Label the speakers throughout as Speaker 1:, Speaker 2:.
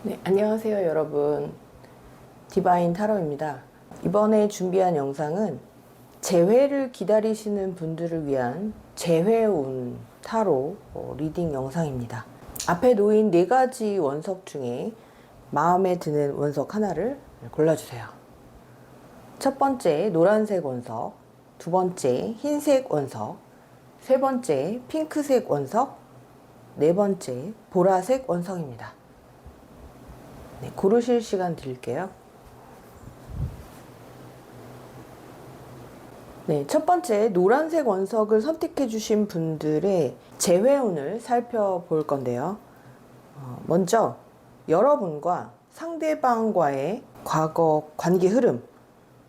Speaker 1: 네, 안녕하세요 여러분. 디바인 타로입니다. 이번에 준비한 영상은 재회를 기다리시는 분들을 위한 재회운 타로 리딩 영상입니다. 앞에 놓인 4가지 원석 중에 마음에 드는 원석 하나를 골라주세요. 첫 번째 노란색 원석, 두 번째 흰색 원석, 세 번째 핑크색 원석, 네 번째 보라색 원석입니다. 네, 고르실 시간 드릴게요. 네, 첫 번째 노란색 원석을 선택해 주신 분들의 재회운을 살펴볼 건데요. 먼저 여러분과 상대방과의 과거 관계 흐름,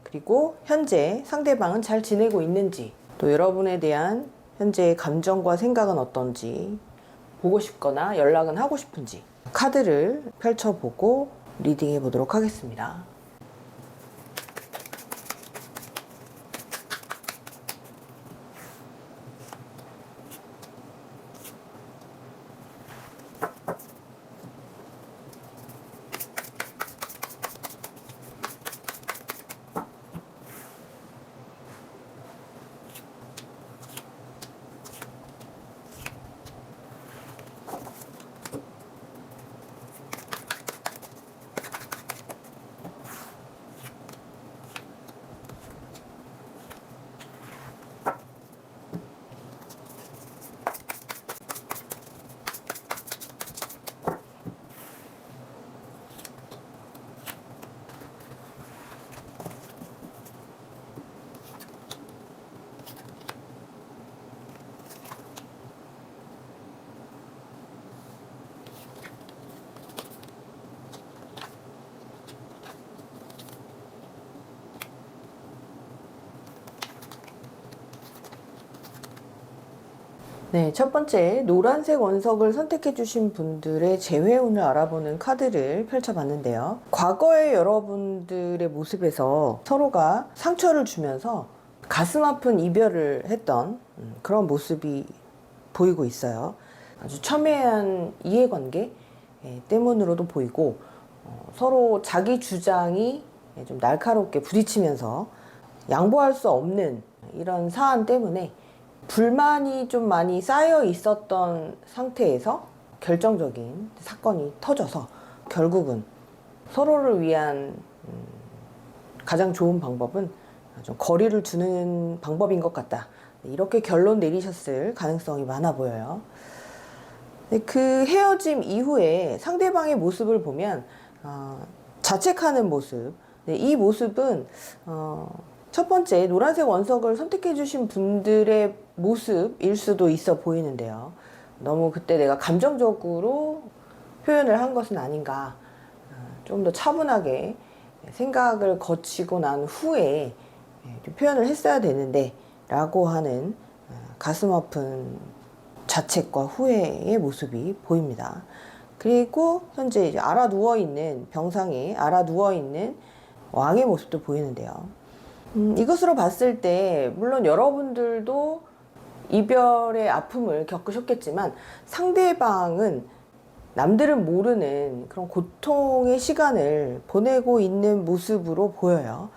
Speaker 1: 그리고 현재 상대방은 잘 지내고 있는지, 또 여러분에 대한 현재의 감정과 생각은 어떤지, 보고 싶거나 연락은 하고 싶은지 카드를 펼쳐보고 리딩해 보도록 하겠습니다. 네, 첫 번째 노란색 원석을 선택해 주신 분들의 재회운을 알아보는 카드를 펼쳐봤는데요. 과거의 여러분들의 모습에서 서로가 상처를 주면서 가슴 아픈 이별을 했던 그런 모습이 보이고 있어요. 아주 첨예한 이해관계 때문으로도 보이고, 서로 자기 주장이 좀 날카롭게 부딪히면서 양보할 수 없는 이런 사안 때문에 불만이 좀 많이 쌓여 있었던 상태에서 결정적인 사건이 터져서 결국은 서로를 위한 가장 좋은 방법은 좀 거리를 두는 방법인 것 같다, 이렇게 결론 내리셨을 가능성이 많아 보여요. 그 헤어짐 이후에 상대방의 모습을 보면 자책하는 모습, 이 모습은 첫 번째 노란색 원석을 선택해 주신 분들의 모습일 수도 있어 보이는데요. 너무 그때 내가 감정적으로 표현을 한 것은 아닌가, 좀 더 차분하게 생각을 거치고 난 후에 표현을 했어야 되는데 라고 하는 가슴 아픈 자책과 후회의 모습이 보입니다. 그리고 현재 이제 알아 누워있는, 병상에 알아 누워있는 왕의 모습도 보이는데요. 이것으로 봤을 때 물론 여러분들도 이별의 아픔을 겪으셨겠지만 상대방은 남들은 모르는 그런 고통의 시간을 보내고 있는 모습으로 보여요.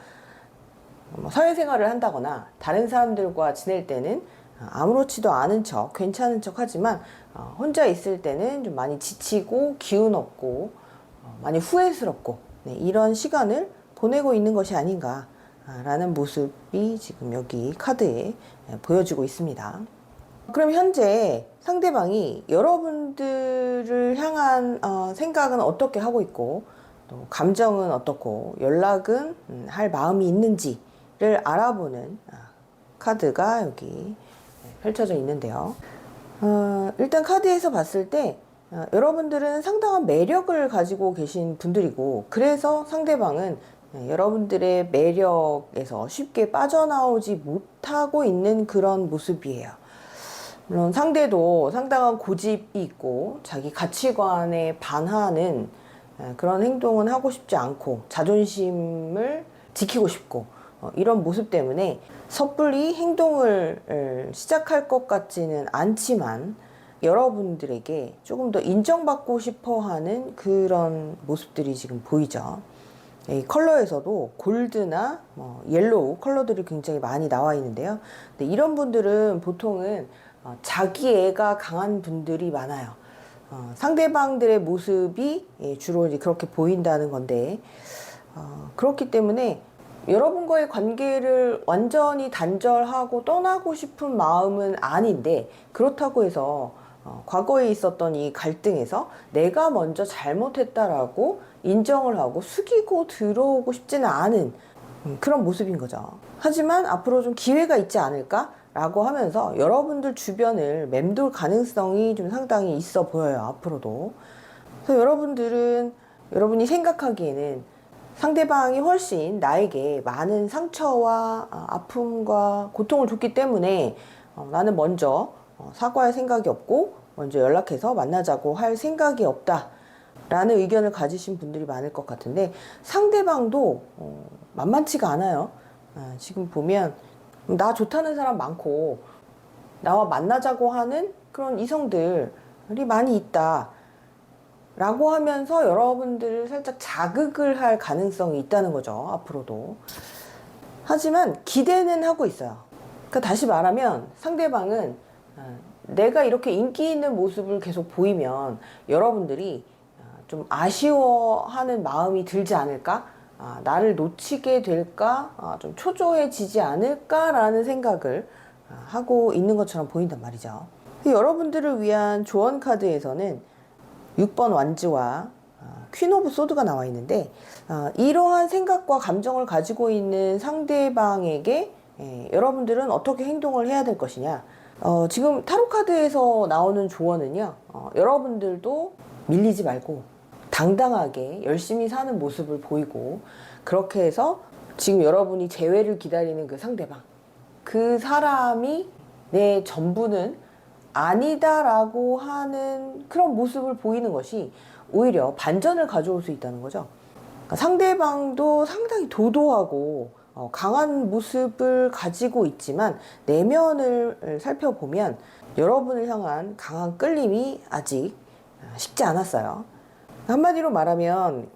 Speaker 1: 사회생활을 한다거나 다른 사람들과 지낼 때는 아무렇지도 않은 척, 괜찮은 척 하지만 혼자 있을 때는 좀 많이 지치고 기운 없고 많이 후회스럽고, 이런 시간을 보내고 있는 것이 아닌가 라는 모습이 지금 여기 카드에 보여지고 있습니다. 그럼 현재 상대방이 여러분들을 향한 생각은 어떻게 하고 있고, 또 감정은 어떻고, 연락은 할 마음이 있는지를 알아보는 카드가 여기 펼쳐져 있는데요. 일단 카드에서 봤을 때 여러분들은 상당한 매력을 가지고 계신 분들이고, 그래서 상대방은 여러분들의 매력에서 쉽게 빠져나오지 못하고 있는 그런 모습이에요. 물론 상대도 상당한 고집이 있고 자기 가치관에 반하는 그런 행동은 하고 싶지 않고 자존심을 지키고 싶고, 이런 모습 때문에 섣불리 행동을 시작할 것 같지는 않지만 여러분들에게 조금 더 인정받고 싶어 하는 그런 모습들이 지금 보이죠. 이 컬러에서도 골드나 옐로우 컬러들이 굉장히 많이 나와 있는데요. 근데 이런 분들은 보통은 자기애가 강한 분들이 많아요. 상대방들의 모습이 주로 이제 그렇게 보인다는 건데, 그렇기 때문에 여러분과의 관계를 완전히 단절하고 떠나고 싶은 마음은 아닌데, 그렇다고 해서 과거에 있었던 이 갈등에서 내가 먼저 잘못했다라고 인정을 하고 숙이고 들어오고 싶지는 않은 그런 모습인 거죠. 하지만 앞으로 좀 기회가 있지 않을까? 라고 하면서 여러분들 주변을 맴돌 가능성이 좀 상당히 있어 보여요, 앞으로도. 그래서 여러분이 생각하기에는 상대방이 훨씬 나에게 많은 상처와 아픔과 고통을 줬기 때문에 나는 먼저 사과할 생각이 없고 먼저 연락해서 만나자고 할 생각이 없다 라는 의견을 가지신 분들이 많을 것 같은데, 상대방도 만만치가 않아요. 지금 보면 나 좋다는 사람 많고 나와 만나자고 하는 그런 이성들이 많이 있다 라고 하면서 여러분들을 살짝 자극을 할 가능성이 있다는 거죠, 앞으로도. 하지만 기대는 하고 있어요. 그러니까 다시 말하면 상대방은 내가 이렇게 인기 있는 모습을 계속 보이면 여러분들이 좀 아쉬워하는 마음이 들지 않을까? 나를 놓치게 될까? 좀 초조해지지 않을까라는 생각을 하고 있는 것처럼 보인단 말이죠. 여러분들을 위한 조언 카드에서는 6번 완즈와 퀸 오브 소드가 나와 있는데, 이러한 생각과 감정을 가지고 있는 상대방에게 여러분들은 어떻게 행동을 해야 될 것이냐. 지금 타로 카드에서 나오는 조언은요, 여러분들도 밀리지 말고 당당하게 열심히 사는 모습을 보이고, 그렇게 해서 지금 여러분이 재회를 기다리는 그 상대방, 그 사람이 내 전부는 아니다라고 하는 그런 모습을 보이는 것이 오히려 반전을 가져올 수 있다는 거죠. 그러니까 상대방도 상당히 도도하고 강한 모습을 가지고 있지만 내면을 살펴보면 여러분을 향한 강한 끌림이 아직 식지 않았어요. 한마디로 말하면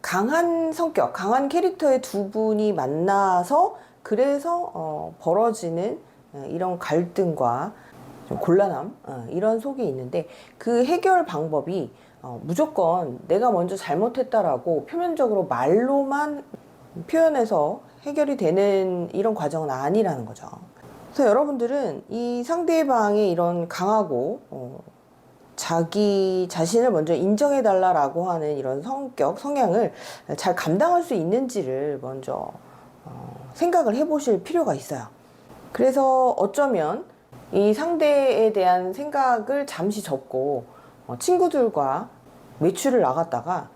Speaker 1: 강한 성격, 강한 캐릭터의 두 분이 만나서 그래서 벌어지는 이런 갈등과 좀 곤란함, 이런 속에 있는데, 그 해결 방법이 무조건 내가 먼저 잘못했다라고 표면적으로 말로만 표현해서 해결이 되는 이런 과정은 아니라는 거죠. 그래서 여러분들은 이 상대방의 이런 강하고 자기 자신을 먼저 인정해달라고 하는 이런 성격, 성향을 잘 감당할 수 있는지를 먼저 생각을 해보실 필요가 있어요. 그래서 어쩌면 이 상대에 대한 생각을 잠시 접고 친구들과 외출을 나갔다가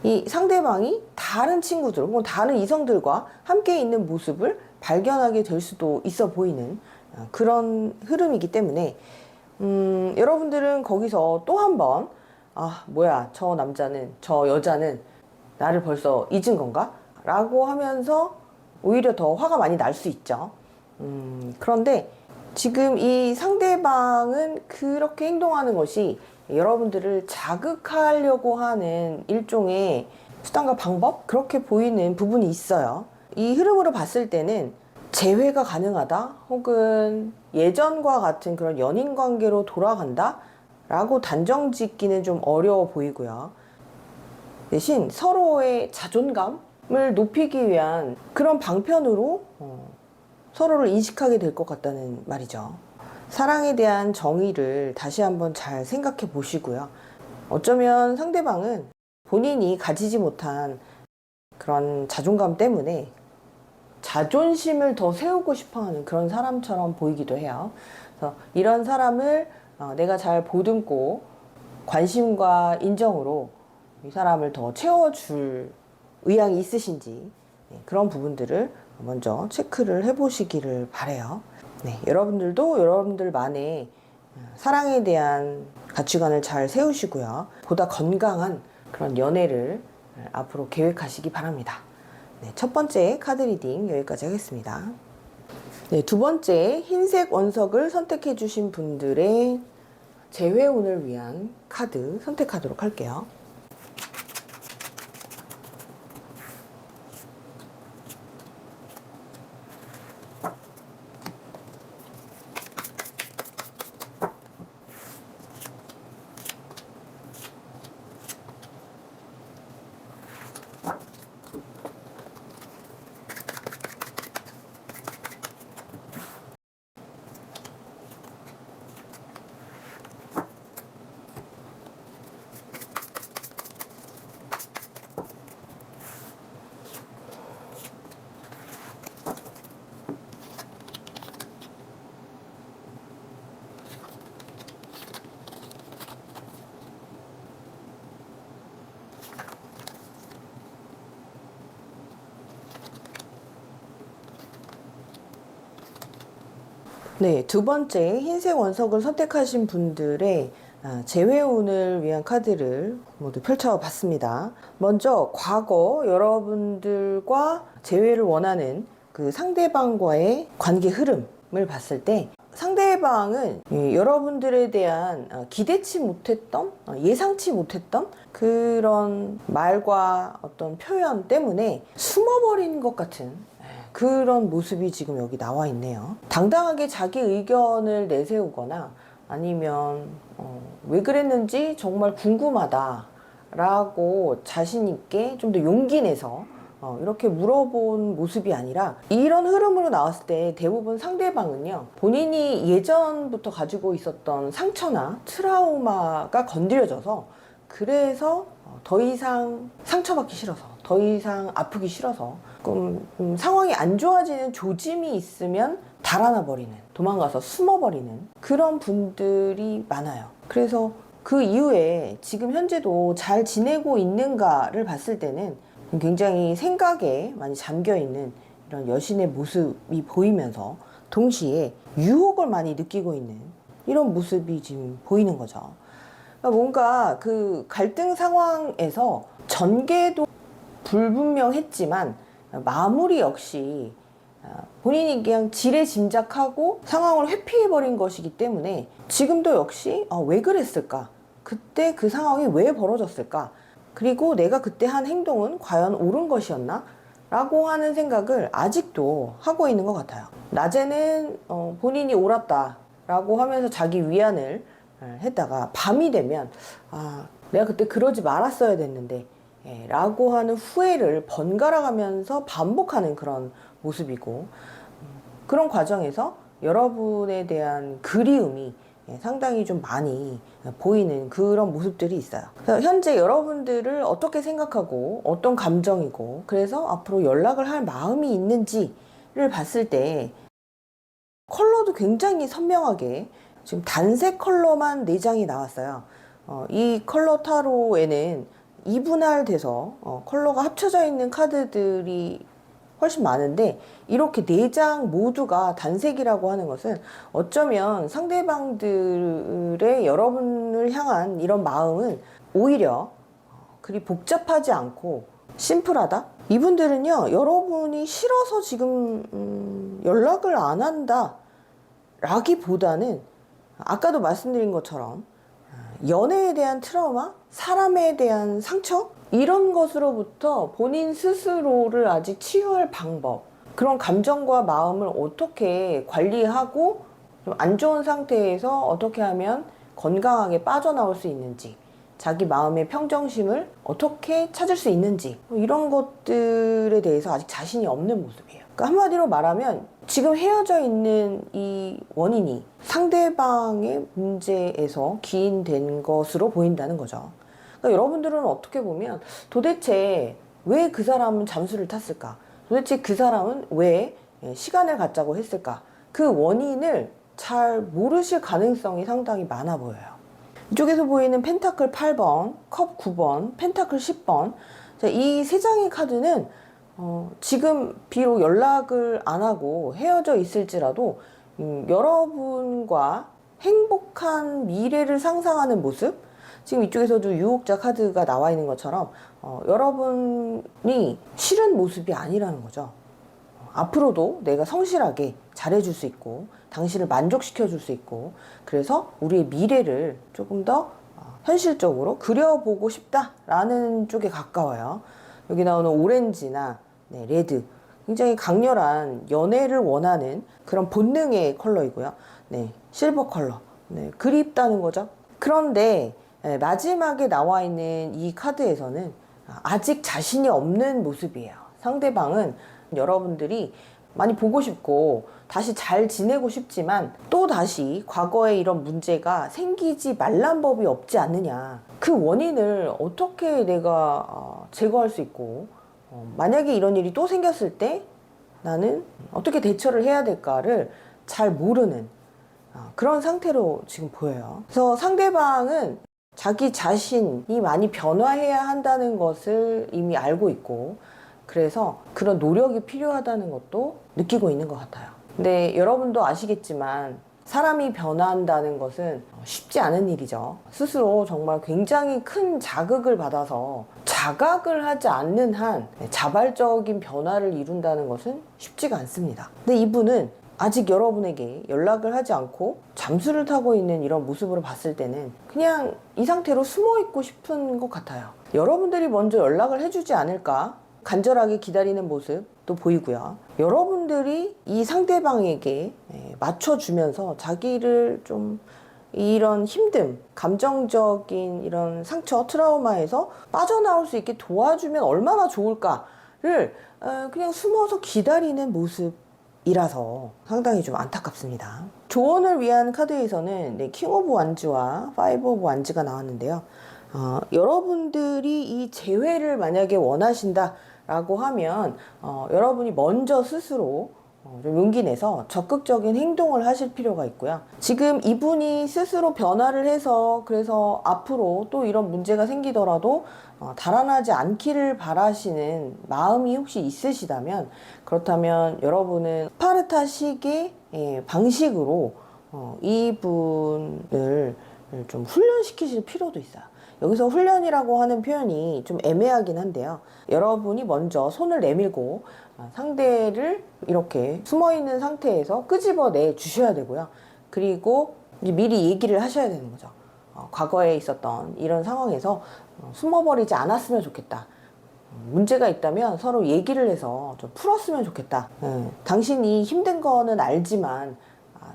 Speaker 1: 이 상대방이 다른 친구들 혹은 다른 이성들과 함께 있는 모습을 발견하게 될 수도 있어 보이는 그런 흐름이기 때문에 여러분들은 거기서 또 한 번 뭐야, 저 남자는, 저 여자는 나를 벌써 잊은 건가? 라고 하면서 오히려 더 화가 많이 날 수 있죠. 그런데 지금 이 상대방은 그렇게 행동하는 것이 여러분들을 자극하려고 하는 일종의 수단과 방법? 그렇게 보이는 부분이 있어요. 이 흐름으로 봤을 때는 재회가 가능하다, 혹은 예전과 같은 그런 연인 관계로 돌아간다 라고 단정 짓기는 좀 어려워 보이고요. 대신 서로의 자존감을 높이기 위한 그런 방편으로 서로를 인식하게 될 것 같다는 말이죠. 사랑에 대한 정의를 다시 한번 잘 생각해 보시고요. 어쩌면 상대방은 본인이 가지지 못한 그런 자존감 때문에 자존심을 더 세우고 싶어 하는 그런 사람처럼 보이기도 해요. 그래서 이런 사람을 내가 잘 보듬고 관심과 인정으로 이 사람을 더 채워줄 의향이 있으신지, 그런 부분들을 먼저 체크를 해보시기를 바라요. 네, 여러분들도 여러분들만의 사랑에 대한 가치관을 잘 세우시고요. 보다 건강한 그런 연애를 앞으로 계획하시기 바랍니다. 네, 첫 번째 카드 리딩 여기까지 하겠습니다. 네, 두 번째 흰색 원석을 선택해 주신 분들의 재회운을 위한 카드 선택하도록 할게요. 네, 두 번째 흰색 원석을 선택하신 분들의 재회운을 위한 카드를 모두 펼쳐봤습니다. 먼저 과거 여러분들과 재회를 원하는 그 상대방과의 관계 흐름을 봤을 때 상대방은 여러분들에 대한 기대치 못했던, 예상치 못했던 그런 말과 어떤 표현 때문에 숨어버린 것 같은 그런 모습이 지금 여기 나와 있네요. 당당하게 자기 의견을 내세우거나 아니면 왜 그랬는지 정말 궁금하다 라고 자신 있게 좀 더 용기 내서 이렇게 물어본 모습이 아니라, 이런 흐름으로 나왔을 때 대부분 상대방은요, 본인이 예전부터 가지고 있었던 상처나 트라우마가 건드려져서, 그래서 더 이상 상처받기 싫어서, 더 이상 아프기 싫어서 상황이 안 좋아지는 조짐이 있으면 달아나 버리는, 도망가서 숨어버리는 그런 분들이 많아요. 그래서 그 이후에 지금 현재도 잘 지내고 있는가를 봤을 때는 굉장히 생각에 많이 잠겨 있는 이런 여신의 모습이 보이면서 동시에 유혹을 많이 느끼고 있는 이런 모습이 지금 보이는 거죠. 그러니까 뭔가 그 갈등 상황에서 전개도 불분명했지만 마무리 역시 본인이 그냥 지레짐작하고 상황을 회피해버린 것이기 때문에 지금도 역시 왜 그랬을까? 그때 그 상황이 왜 벌어졌을까? 그리고 내가 그때 한 행동은 과연 옳은 것이었나? 라고 하는 생각을 아직도 하고 있는 것 같아요. 낮에는 본인이 옳았다 라고 하면서 자기 위안을 했다가 밤이 되면 내가 그때 그러지 말았어야 됐는데 라고 하는 후회를 번갈아 가면서 반복하는 그런 모습이고, 그런 과정에서 여러분에 대한 그리움이 상당히 좀 많이 보이는 그런 모습들이 있어요. 그래서 현재 여러분들을 어떻게 생각하고 어떤 감정이고, 그래서 앞으로 연락을 할 마음이 있는지를 봤을 때 컬러도 굉장히 선명하게 지금 단색 컬러만 4장이 나왔어요. 이 컬러 타로에는 2분할돼서 컬러가 합쳐져 있는 카드들이 훨씬 많은데, 이렇게 4장 모두가 단색이라고 하는 것은 어쩌면 상대방들의 여러분을 향한 이런 마음은 오히려 그리 복잡하지 않고 심플하다? 이분들은요, 여러분이 싫어서 지금 연락을 안 한다 라기보다는 아까도 말씀드린 것처럼 연애에 대한 트라우마, 사람에 대한 상처, 이런 것으로부터 본인 스스로를 아직 치유할 방법, 그런 감정과 마음을 어떻게 관리하고 좀 안 좋은 상태에서 어떻게 하면 건강하게 빠져나올 수 있는지, 자기 마음의 평정심을 어떻게 찾을 수 있는지, 이런 것들에 대해서 아직 자신이 없는 모습이에요. 그러니까 한마디로 말하면 지금 헤어져 있는 이 원인이 상대방의 문제에서 기인된 것으로 보인다는 거죠. 그러니까 여러분들은 어떻게 보면 도대체 왜 그 사람은 잠수를 탔을까? 도대체 그 사람은 왜 시간을 갖자고 했을까? 그 원인을 잘 모르실 가능성이 상당히 많아 보여요. 이쪽에서 보이는 펜타클 8번, 컵 9번, 펜타클 10번. 이 3장의 카드는 지금 비록 연락을 안 하고 헤어져 있을지라도 여러분과 행복한 미래를 상상하는 모습, 지금 이쪽에서도 유혹자 카드가 나와 있는 것처럼 여러분이 싫은 모습이 아니라는 거죠. 앞으로도 내가 성실하게 잘해줄 수 있고 당신을 만족시켜줄 수 있고 그래서 우리의 미래를 조금 더 현실적으로 그려보고 싶다라는 쪽에 가까워요. 여기 나오는 오렌지나 레드, 굉장히 강렬한 연애를 원하는 그런 본능의 컬러이고요. 실버 컬러, 그립다는 거죠. 그런데 마지막에 나와 있는 이 카드에서는 아직 자신이 없는 모습이에요. 상대방은 여러분들이 많이 보고 싶고 다시 잘 지내고 싶지만 또 다시 과거에 이런 문제가 생기지 말란 법이 없지 않느냐. 그 원인을 어떻게 내가 제거할 수 있고 만약에 이런 일이 또 생겼을 때 나는 어떻게 대처를 해야 될까를 잘 모르는 그런 상태로 지금 보여요. 그래서 상대방은 자기 자신이 많이 변화해야 한다는 것을 이미 알고 있고 그래서 그런 노력이 필요하다는 것도 느끼고 있는 것 같아요. 근데 여러분도 아시겠지만 사람이 변화한다는 것은 쉽지 않은 일이죠. 스스로 정말 굉장히 큰 자극을 받아서 자각을 하지 않는 한 자발적인 변화를 이룬다는 것은 쉽지가 않습니다. 근데 이분은 아직 여러분에게 연락을 하지 않고 잠수를 타고 있는 이런 모습으로 봤을 때는 그냥 이 상태로 숨어 있고 싶은 것 같아요. 여러분들이 먼저 연락을 해주지 않을까 간절하게 기다리는 모습도 보이고요. 여러분들이 이 상대방에게 맞춰주면서 자기를 좀 이런 힘듦, 감정적인 이런 상처, 트라우마에서 빠져나올 수 있게 도와주면 얼마나 좋을까를 그냥 숨어서 기다리는 모습이라서 상당히 좀 안타깝습니다. 조언을 위한 카드에서는 킹 오브 완즈와 파이브 오브 완즈가 나왔는데요. 여러분들이 이 재회를 만약에 원하신다 라고 하면 여러분이 먼저 스스로 좀 용기 내서 적극적인 행동을 하실 필요가 있고요. 지금 이분이 스스로 변화를 해서 그래서 앞으로 또 이런 문제가 생기더라도 달아나지 않기를 바라시는 마음이 혹시 있으시다면 그렇다면 여러분은 스파르타식의 방식으로 이분을 좀 훈련시키실 필요도 있어요. 여기서 훈련이라고 하는 표현이 좀 애매하긴 한데요. 여러분이 먼저 손을 내밀고 상대를 이렇게 숨어있는 상태에서 끄집어내 주셔야 되고요. 그리고 미리 얘기를 하셔야 되는 거죠. 과거에 있었던 이런 상황에서 숨어버리지 않았으면 좋겠다. 문제가 있다면 서로 얘기를 해서 좀 풀었으면 좋겠다. 당신이 힘든 거는 알지만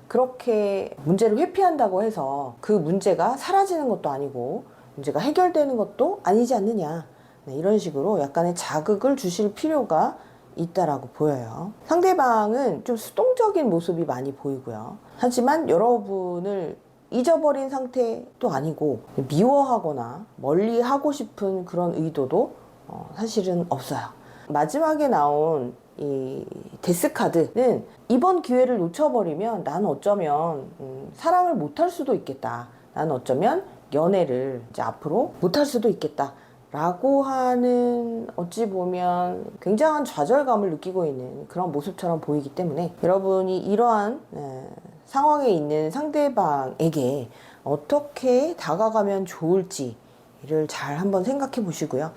Speaker 1: 그렇게 문제를 회피한다고 해서 그 문제가 사라지는 것도 아니고 문제가 해결되는 것도 아니지 않느냐. 이런 식으로 약간의 자극을 주실 필요가 있다라고 보여요. 상대방은 좀 수동적인 모습이 많이 보이고요. 하지만 여러분을 잊어버린 상태도 아니고 미워하거나 멀리 하고 싶은 그런 의도도 사실은 없어요. 마지막에 나온 이 데스 카드는 이번 기회를 놓쳐버리면 나는 어쩌면 사랑을 못할 수도 있겠다. 나는 어쩌면 연애를 이제 앞으로 못할 수도 있겠다 라고 하는 어찌 보면 굉장한 좌절감을 느끼고 있는 그런 모습처럼 보이기 때문에 여러분이 이러한 상황에 있는 상대방에게 어떻게 다가가면 좋을지를 잘 한번 생각해 보시고요.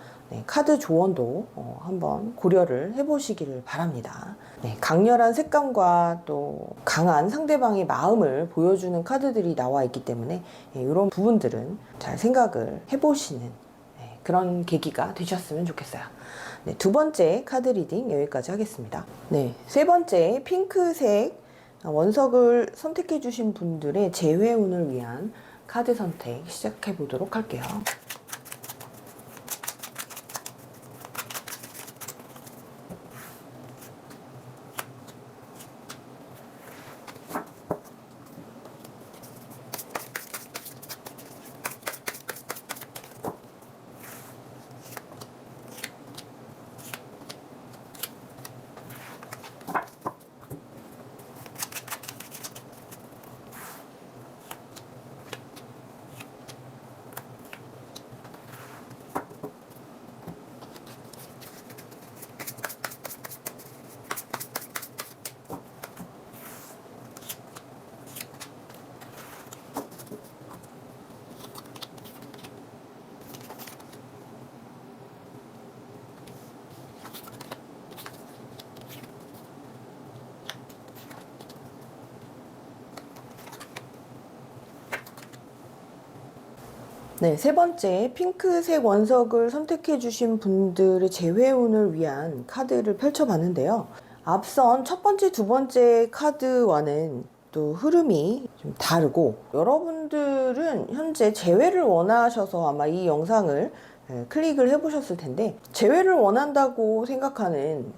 Speaker 1: 카드 조언도 한번 고려를 해보시기를 바랍니다. 강렬한 색감과 또 강한 상대방의 마음을 보여주는 카드들이 나와 있기 때문에 이런 부분들은 잘 생각을 해보시는 그런 계기가 되셨으면 좋겠어요. 두 번째 카드 리딩 여기까지 하겠습니다. 세 번째 핑크색 원석을 선택해 주신 분들의 재회운을 위한 카드 선택 시작해 보도록 할게요. 네, 세 번째, 핑크색 원석을 선택해 주신 분들의 재회운을 위한 카드를 펼쳐봤는데요. 앞선 첫 번째, 두 번째 카드와는 또 흐름이 좀 다르고, 여러분들은 현재 재회를 원하셔서 아마 이 영상을 클릭을 해보셨을 텐데, 재회를 원한다고 생각하는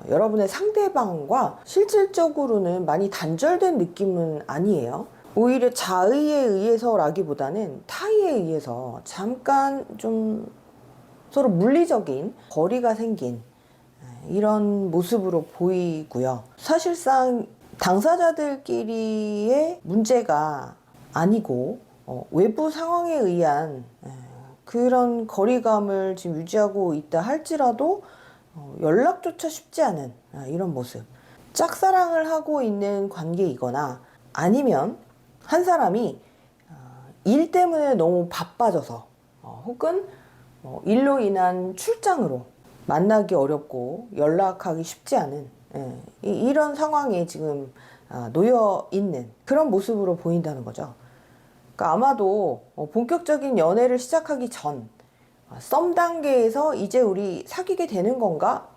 Speaker 1: 여러분의 상대방과 실질적으로는 많이 단절된 느낌은 아니에요. 오히려 자의에 의해서라기보다는 타의에 의해서 잠깐 좀 서로 물리적인 거리가 생긴 이런 모습으로 보이고요. 사실상 당사자들끼리의 문제가 아니고 외부 상황에 의한 그런 거리감을 지금 유지하고 있다 할지라도 연락조차 쉽지 않은 이런 모습. 짝사랑을 하고 있는 관계이거나 아니면 한 사람이 일 때문에 너무 바빠져서 혹은 일로 인한 출장으로 만나기 어렵고 연락하기 쉽지 않은 이런 상황에 지금 놓여 있는 그런 모습으로 보인다는 거죠. 그러니까 아마도 본격적인 연애를 시작하기 전 썸 단계에서 이제 우리 사귀게 되는 건가?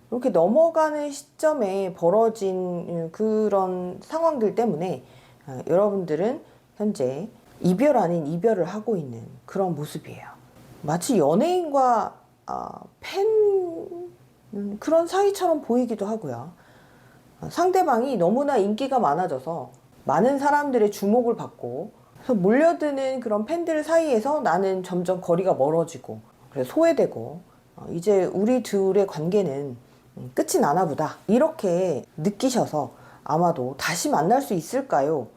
Speaker 1: 이렇게 넘어가는 시점에 벌어진 그런 상황들 때문에 여러분들은 현재 이별 아닌 이별을 하고 있는 그런 모습이에요. 마치 연예인과 팬 그런 사이처럼 보이기도 하고요. 상대방이 너무나 인기가 많아져서 많은 사람들의 주목을 받고 그래서 몰려드는 그런 팬들 사이에서 나는 점점 거리가 멀어지고 그래서 소외되고 이제 우리 둘의 관계는 끝이 나나 보다 이렇게 느끼셔서 아마도 다시 만날 수 있을까요?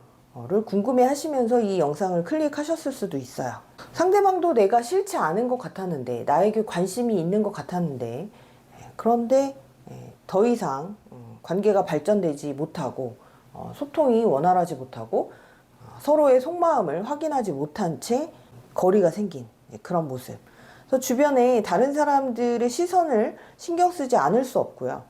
Speaker 1: 를 궁금해 하시면서 이 영상을 클릭하셨을 수도 있어요. 상대방도 내가 싫지 않은 것 같았는데 나에게 관심이 있는 것 같았는데 그런데 더 이상 관계가 발전되지 못하고 소통이 원활하지 못하고 서로의 속마음을 확인하지 못한 채 거리가 생긴 그런 모습. 그래서 주변에 다른 사람들의 시선을 신경 쓰지 않을 수 없고요.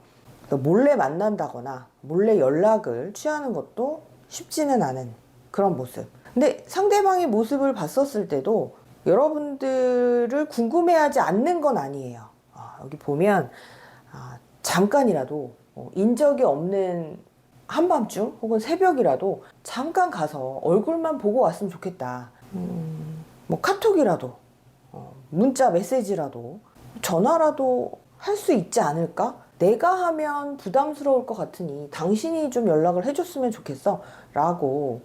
Speaker 1: 몰래 만난다거나 몰래 연락을 취하는 것도 쉽지는 않은 그런 모습. 근데 상대방의 모습을 봤었을 때도 여러분들을 궁금해하지 않는 건 아니에요. 여기 보면 잠깐이라도 인적이 없는 한밤중 혹은 새벽이라도 잠깐 가서 얼굴만 보고 왔으면 좋겠다. 뭐 카톡이라도 문자 메시지라도 전화라도 할 수 있지 않을까? 내가 하면 부담스러울 것 같으니 당신이 좀 연락을 해줬으면 좋겠어 라고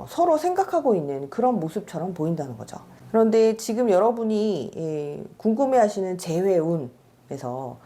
Speaker 1: 서로 생각하고 있는 그런 모습처럼 보인다는 거죠. 그런데 지금 여러분이 궁금해 하시는 재회운에서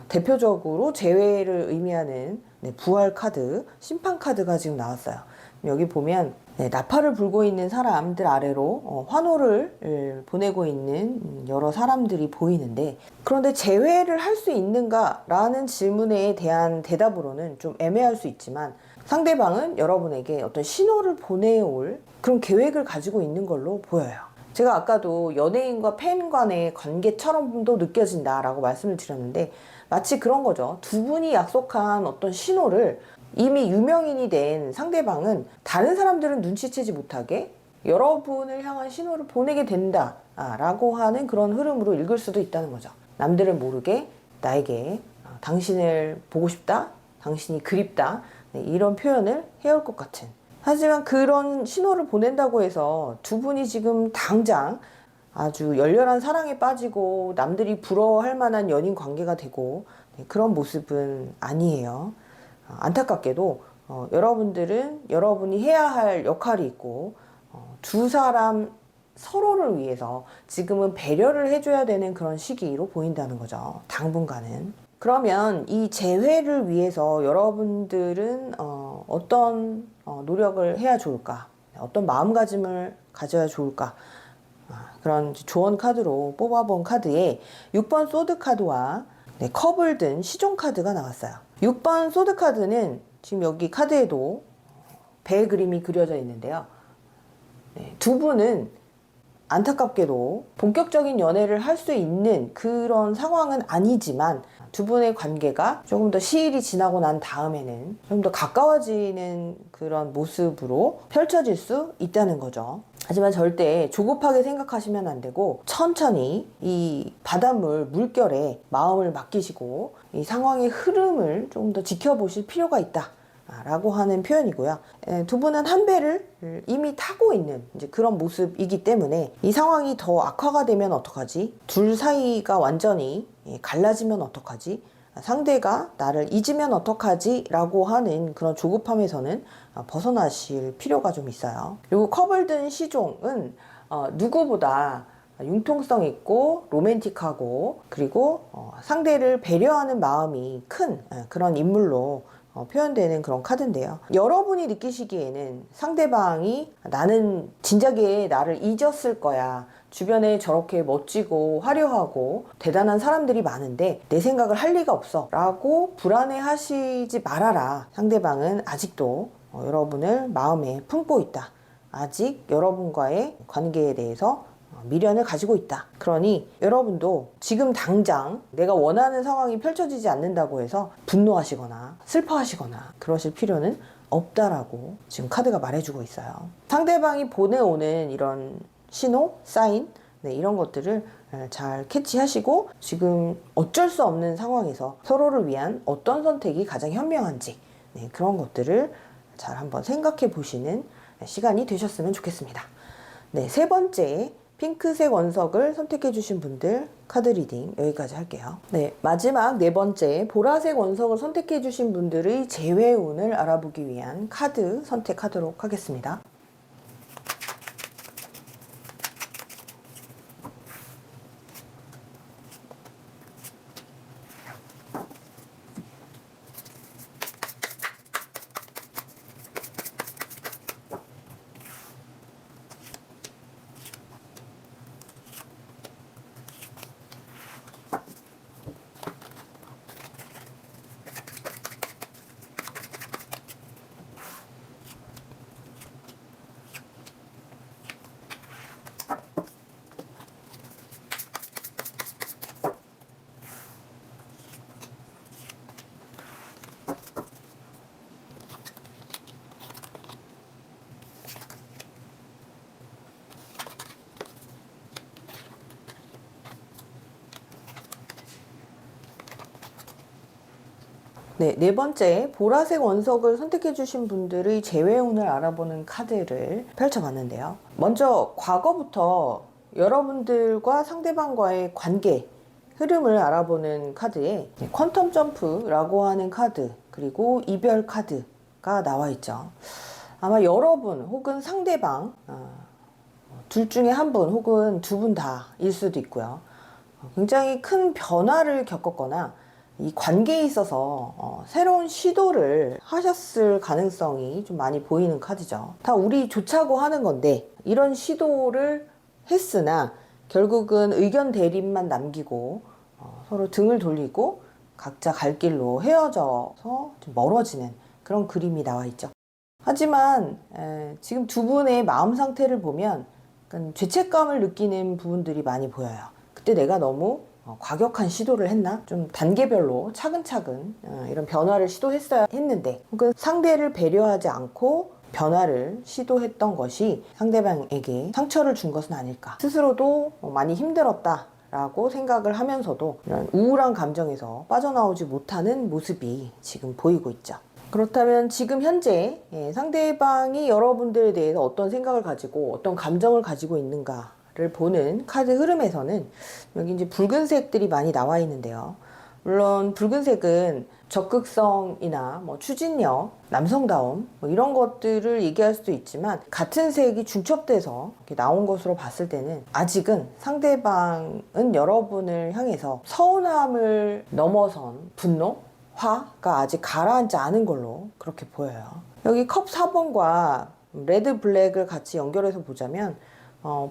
Speaker 1: 대표적으로 재회를 의미하는 부활 카드, 심판 카드가 지금 나왔어요. 여기 보면 나팔을 불고 있는 사람들 아래로 환호를 보내고 있는 여러 사람들이 보이는데, 그런데 재회를 할 수 있는가 라는 질문에 대한 대답으로는 좀 애매할 수 있지만 상대방은 여러분에게 어떤 신호를 보내올 그런 계획을 가지고 있는 걸로 보여요. 제가 아까도 연예인과 팬 간의 관계처럼도 느껴진다라고 말씀을 드렸는데 마치 그런 거죠. 두 분이 약속한 어떤 신호를 이미 유명인이 된 상대방은 다른 사람들은 눈치채지 못하게 여러분을 향한 신호를 보내게 된다 라고 하는 그런 흐름으로 읽을 수도 있다는 거죠. 남들은 모르게 나에게 당신을 보고 싶다, 당신이 그립다, 이런 표현을 해올 것 같은. 하지만 그런 신호를 보낸다고 해서 두 분이 지금 당장 아주 열렬한 사랑에 빠지고 남들이 부러워할 만한 연인 관계가 되고 그런 모습은 아니에요. 안타깝게도 여러분들은 여러분이 해야 할 역할이 있고 두 사람 서로를 위해서 지금은 배려를 해줘야 되는 그런 시기로 보인다는 거죠. 당분간은. 그러면 이 재회를 위해서 여러분들은 어떤 노력을 해야 좋을까? 어떤 마음가짐을 가져야 좋을까? 그런 조언 카드로 뽑아본 카드에 6번 소드 카드와 컵을 든 시종 카드가 나왔어요. 6번 소드 카드는 지금 여기 카드에도 배 그림이 그려져 있는데요. 두 분은 안타깝게도 본격적인 연애를 할 수 있는 그런 상황은 아니지만 두 분의 관계가 조금 더 시일이 지나고 난 다음에는 좀 더 가까워지는 그런 모습으로 펼쳐질 수 있다는 거죠. 하지만 절대 조급하게 생각하시면 안 되고 천천히 이 바닷물 물결에 마음을 맡기시고 이 상황의 흐름을 조금 더 지켜보실 필요가 있다 라고 하는 표현이고요. 두 분은 한 배를 이미 타고 있는 이제 그런 모습이기 때문에 이 상황이 더 악화가 되면 어떡하지? 둘 사이가 완전히 갈라지면 어떡하지? 상대가 나를 잊으면 어떡하지? 라고 하는 그런 조급함에서는 벗어나실 필요가 좀 있어요. 그리고 컵을 든 시종은 누구보다 융통성 있고 로맨틱하고 그리고 상대를 배려하는 마음이 큰 그런 인물로 표현되는 그런 카드인데요. 여러분이 느끼시기에는 상대방이 나는 진작에 나를 잊었을 거야. 주변에 저렇게 멋지고 화려하고 대단한 사람들이 많은데 내 생각을 할 리가 없어 라고 불안해 하시지 말아라. 상대방은 아직도 여러분을 마음에 품고 있다. 아직 여러분과의 관계에 대해서 미련을 가지고 있다. 그러니 여러분도 지금 당장 내가 원하는 상황이 펼쳐지지 않는다고 해서 분노하시거나 슬퍼하시거나 그러실 필요는 없다라고 지금 카드가 말해주고 있어요. 상대방이 보내오는 이런 신호, 사인, 이런 것들을 잘 캐치하시고 지금 어쩔 수 없는 상황에서 서로를 위한 어떤 선택이 가장 현명한지 그런 것들을 잘 한번 생각해 보시는 시간이 되셨으면 좋겠습니다. 세 번째, 핑크색 원석을 선택해 주신 분들 카드 리딩 여기까지 할게요. 마지막 네 번째, 보라색 원석을 선택해 주신 분들의 재회운을 알아보기 위한 카드 선택하도록 하겠습니다. 네 번째, 보라색 원석을 선택해 주신 분들의 재회운을 알아보는 카드를 펼쳐봤는데요. 먼저 과거부터 여러분들과 상대방과의 관계 흐름을 알아보는 카드에 퀀텀 점프라고 하는 카드 그리고 이별 카드가 나와 있죠. 아마 여러분 혹은 상대방 둘 중에 한 분 혹은 두 분 다일 수도 있고요. 굉장히 큰 변화를 겪었거나 이 관계에 있어서 새로운 시도를 하셨을 가능성이 좀 많이 보이는 카드죠. 다 우리 좋자고 하는 건데 이런 시도를 했으나 결국은 의견 대립만 남기고 서로 등을 돌리고 각자 갈 길로 헤어져서 좀 멀어지는 그런 그림이 나와 있죠. 하지만 지금 두 분의 마음 상태를 보면 약간 죄책감을 느끼는 부분들이 많이 보여요. 그때 내가 너무 과격한 시도를 했나? 좀 단계별로 차근차근 이런 변화를 시도했어야 했는데 혹은 상대를 배려하지 않고 변화를 시도했던 것이 상대방에게 상처를 준 것은 아닐까. 스스로도 많이 힘들었다 라고 생각을 하면서도 이런 우울한 감정에서 빠져나오지 못하는 모습이 지금 보이고 있죠. 그렇다면 지금 현재 상대방이 여러분들에 대해서 어떤 생각을 가지고 어떤 감정을 가지고 있는가 를 보는 카드 흐름에서는 여기 이제 붉은색들이 많이 나와 있는데요. 물론 붉은색은 적극성이나 추진력, 남성다움 이런 것들을 얘기할 수도 있지만 같은 색이 중첩돼서 이렇게 나온 것으로 봤을 때는 아직은 상대방은 여러분을 향해서 서운함을 넘어선 분노, 화가 아직 가라앉지 않은 걸로 그렇게 보여요. 여기 컵 4번과 레드 블랙을 같이 연결해서 보자면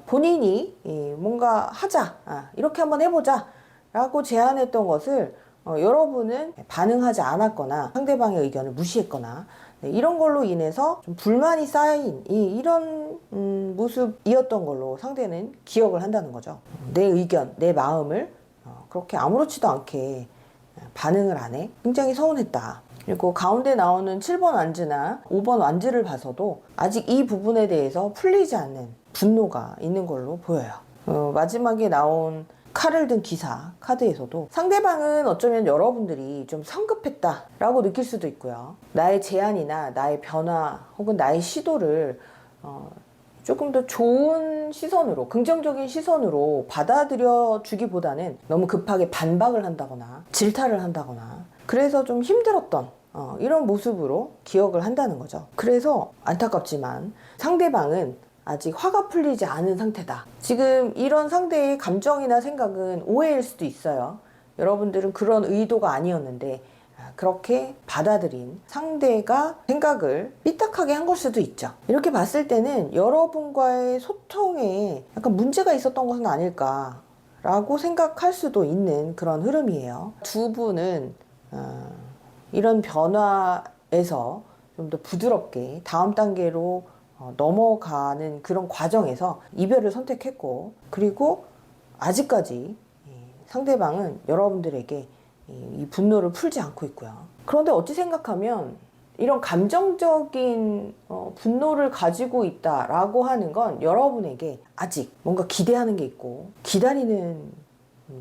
Speaker 1: 본인이 뭔가 하자, 이렇게 한번 해보자 라고 제안했던 것을 여러분은 반응하지 않았거나 상대방의 의견을 무시했거나 이런 걸로 인해서 좀 불만이 쌓인 이런 모습이었던 걸로 상대는 기억을 한다는 거죠. 내 의견, 내 마음을 그렇게 아무렇지도 않게 반응을 안 해. 굉장히 서운했다. 그리고 가운데 나오는 7번 완즈나 5번 완즈를 봐서도 아직 이 부분에 대해서 풀리지 않는 분노가 있는 걸로 보여요. 마지막에 나온 칼을 든 기사 카드에서도 상대방은 어쩌면 여러분들이 좀 성급했다라고 느낄 수도 있고요. 나의 제안이나 나의 변화 혹은 나의 시도를 조금 더 좋은 시선으로, 긍정적인 시선으로 받아들여 주기보다는 너무 급하게 반박을 한다거나 질타를 한다거나 그래서 좀 힘들었던 이런 모습으로 기억을 한다는 거죠. 그래서 안타깝지만 상대방은 아직 화가 풀리지 않은 상태다. 지금 이런 상대의 감정이나 생각은 오해일 수도 있어요. 여러분들은 그런 의도가 아니었는데 그렇게 받아들인 상대가 생각을 삐딱하게 한 걸 수도 있죠. 이렇게 봤을 때는 여러분과의 소통에 약간 문제가 있었던 것은 아닐까라고 생각할 수도 있는 그런 흐름이에요. 두 분은 이런 변화에서 좀 더 부드럽게 다음 단계로 넘어가는 그런 과정에서 이별을 선택했고, 그리고 아직까지 상대방은 여러분들에게 이 분노를 풀지 않고 있고요. 그런데 어찌 생각하면 이런 감정적인 분노를 가지고 있다라고 하는 건 여러분에게 아직 뭔가 기대하는 게 있고 기다리는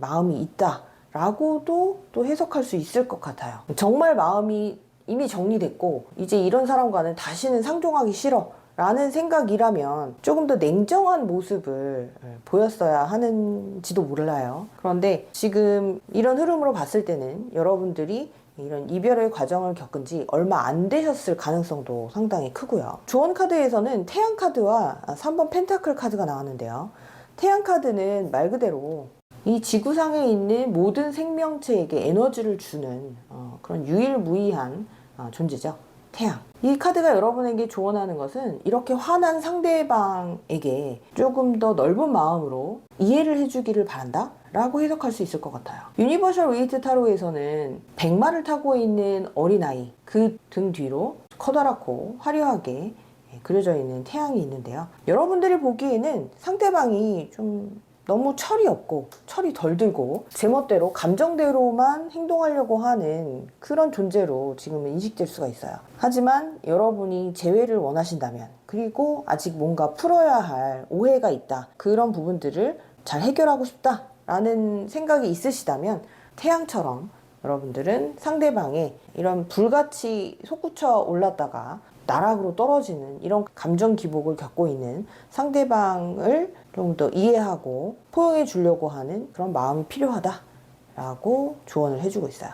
Speaker 1: 마음이 있다라고도 또 해석할 수 있을 것 같아요. 정말 마음이 이미 정리됐고 이제 이런 사람과는 다시는 상종하기 싫어 라는 생각이라면 조금 더 냉정한 모습을 보였어야 하는지도 몰라요. 그런데 지금 이런 흐름으로 봤을 때는 여러분들이 이런 이별의 과정을 겪은 지 얼마 안 되셨을 가능성도 상당히 크고요. 조언 카드에서는 태양 카드와 3번 펜타클 카드가 나왔는데요. 태양 카드는 말 그대로 이 지구상에 있는 모든 생명체에게 에너지를 주는 그런 유일무이한 존재죠. 태양. 이 카드가 여러분에게 조언하는 것은 이렇게 화난 상대방에게 조금 더 넓은 마음으로 이해를 해주기를 바란다 라고 해석할 수 있을 것 같아요. 유니버셜 웨이트 타로에서는 백마를 타고 있는 어린아이, 그 등 뒤로 커다랗고 화려하게 그려져 있는 태양이 있는데요. 여러분들이 보기에는 상대방이 좀 너무 철이 없고 철이 덜 들고 제멋대로 감정대로만 행동하려고 하는 그런 존재로 지금은 인식될 수가 있어요. 하지만 여러분이 재회를 원하신다면, 그리고 아직 뭔가 풀어야 할 오해가 있다, 그런 부분들을 잘 해결하고 싶다 라는 생각이 있으시다면 태양처럼 여러분들은 상대방의 이런 불같이 솟구쳐 올랐다가 나락으로 떨어지는 이런 감정 기복을 겪고 있는 상대방을 좀 더 이해하고 포용해 주려고 하는 그런 마음이 필요하다라고 조언을 해주고 있어요.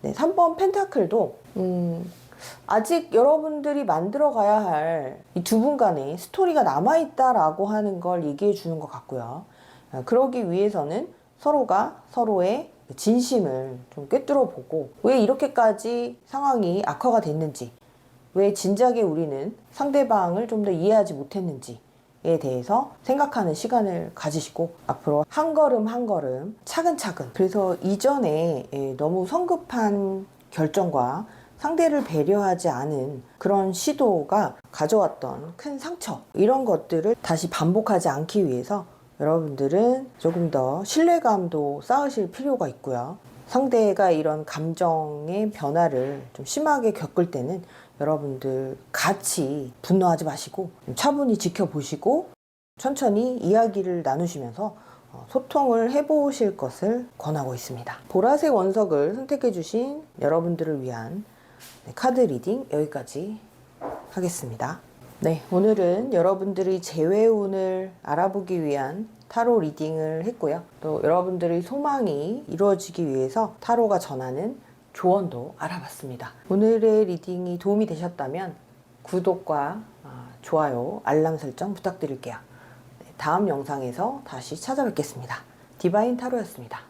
Speaker 1: 네, 3번 펜타클도 아직 여러분들이 만들어 가야 할 이 두 분 간의 스토리가 남아있다라고 하는 걸 얘기해 주는 것 같고요. 그러기 위해서는 서로가 서로의 진심을 좀 꿰뚫어 보고 왜 이렇게까지 상황이 악화가 됐는지, 왜 진작에 우리는 상대방을 좀 더 이해하지 못했는지에 대해서 생각하는 시간을 가지시고 앞으로 한 걸음 한 걸음 차근차근, 그래서 이전에 너무 성급한 결정과 상대를 배려하지 않은 그런 시도가 가져왔던 큰 상처, 이런 것들을 다시 반복하지 않기 위해서 여러분들은 조금 더 신뢰감도 쌓으실 필요가 있고요. 상대가 이런 감정의 변화를 좀 심하게 겪을 때는 여러분들 같이 분노하지 마시고 차분히 지켜보시고 천천히 이야기를 나누시면서 소통을 해보실 것을 권하고 있습니다. 보라색 원석을 선택해 주신 여러분들을 위한 카드 리딩 여기까지 하겠습니다. 네, 오늘은 여러분들의 재회운을 알아보기 위한 타로 리딩을 했고요. 또 여러분들의 소망이 이루어지기 위해서 타로가 전하는 조언도 알아봤습니다. 오늘의 리딩이 도움이 되셨다면 구독과 좋아요, 알람 설정 부탁드릴게요. 다음 영상에서 다시 찾아뵙겠습니다. 디바인 타로였습니다.